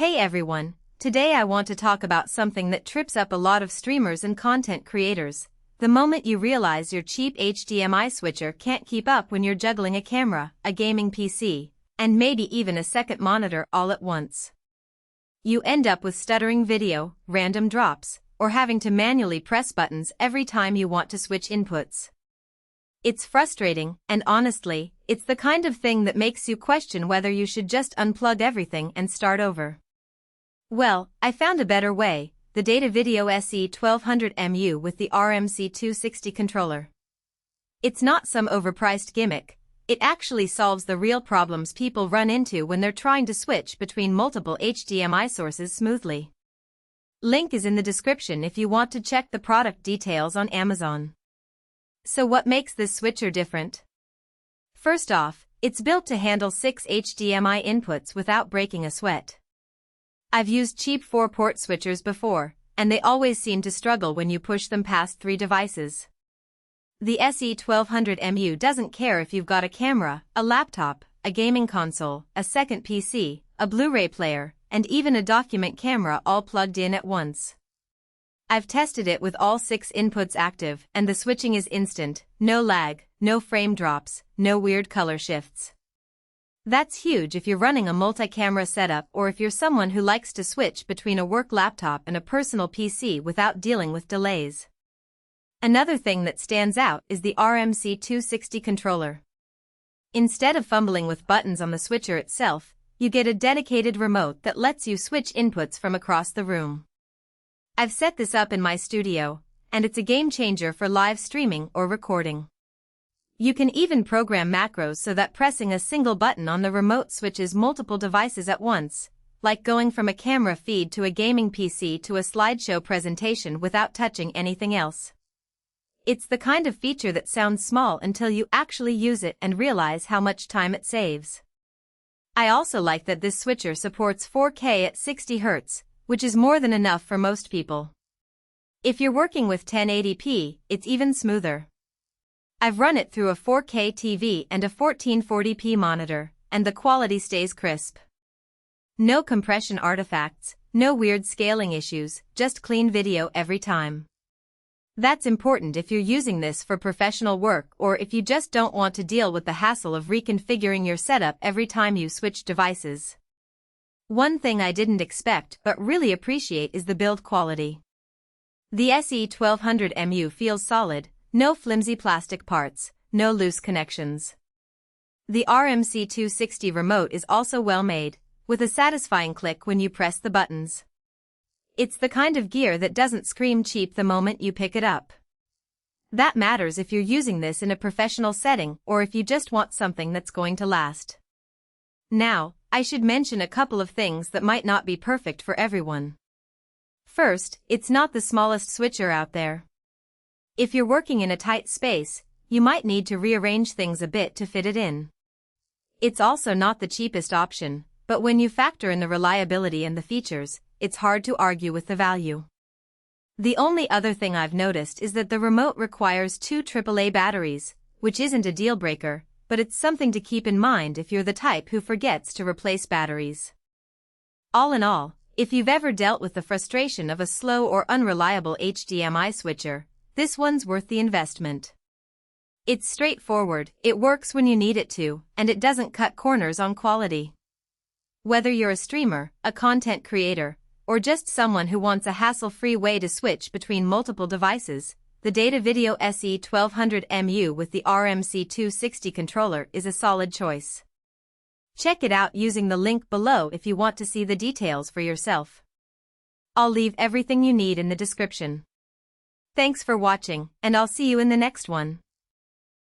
Hey everyone, today I want to talk about something that trips up a lot of streamers and content creators. The moment you realize your cheap HDMI switcher can't keep up when you're juggling a camera, a gaming PC, and maybe even a second monitor all at once. You end up with stuttering video, random drops, or having to manually press buttons every time you want to switch inputs. It's frustrating, and honestly, it's the kind of thing that makes you question whether you should just unplug everything and start over. Well, I found a better way, the Datavideo SE-1200MU with the RMC-260 Controller. It's not some overpriced gimmick, it actually solves the real problems people run into when they're trying to switch between multiple HDMI sources smoothly. Link is in the description if you want to check the product details on Amazon. So what makes this switcher different? First off, it's built to handle 6 HDMI inputs without breaking a sweat. I've used cheap 4-port switchers before, and they always seem to struggle when you push them past 3 devices. The SE-1200MU doesn't care if you've got a camera, a laptop, a gaming console, a second PC, a Blu-ray player, and even a document camera all plugged in at once. I've tested it with all 6 inputs active, and the switching is instant, no lag, no frame drops, no weird color shifts. That's huge if you're running a multi-camera setup or if you're someone who likes to switch between a work laptop and a personal PC without dealing with delays. Another thing that stands out is the RMC-260 Controller. Instead of fumbling with buttons on the switcher itself, you get a dedicated remote that lets you switch inputs from across the room. I've set this up in my studio, and it's a game changer for live streaming or recording. You can even program macros so that pressing a single button on the remote switches multiple devices at once, like going from a camera feed to a gaming PC to a slideshow presentation without touching anything else. It's the kind of feature that sounds small until you actually use it and realize how much time it saves. I also like that this switcher supports 4K at 60 Hz, which is more than enough for most people. If you're working with 1080p, it's even smoother. I've run it through a 4K TV and a 1440p monitor, and the quality stays crisp. No compression artifacts, no weird scaling issues, just clean video every time. That's important if you're using this for professional work or if you just don't want to deal with the hassle of reconfiguring your setup every time you switch devices. One thing I didn't expect but really appreciate is the build quality. The SE-1200MU feels solid. No flimsy plastic parts, no loose connections. The RMC-260 remote is also well made, with a satisfying click when you press the buttons. It's the kind of gear that doesn't scream cheap the moment you pick it up. That matters if you're using this in a professional setting or if you just want something that's going to last. Now, I should mention a couple of things that might not be perfect for everyone. First, it's not the smallest switcher out there. If you're working in a tight space, you might need to rearrange things a bit to fit it in. It's also not the cheapest option, but when you factor in the reliability and the features, it's hard to argue with the value. The only other thing I've noticed is that the remote requires 2 AAA batteries, which isn't a deal breaker, but it's something to keep in mind if you're the type who forgets to replace batteries. All in all, if you've ever dealt with the frustration of a slow or unreliable HDMI switcher, this one's worth the investment. It's straightforward, it works when you need it to, and it doesn't cut corners on quality. Whether you're a streamer, a content creator, or just someone who wants a hassle-free way to switch between multiple devices, the Datavideo SE-1200MU with the RMC-260 Controller is a solid choice. Check it out using the link below if you want to see the details for yourself. I'll leave everything you need in the description. Thanks for watching, and I'll see you in the next one.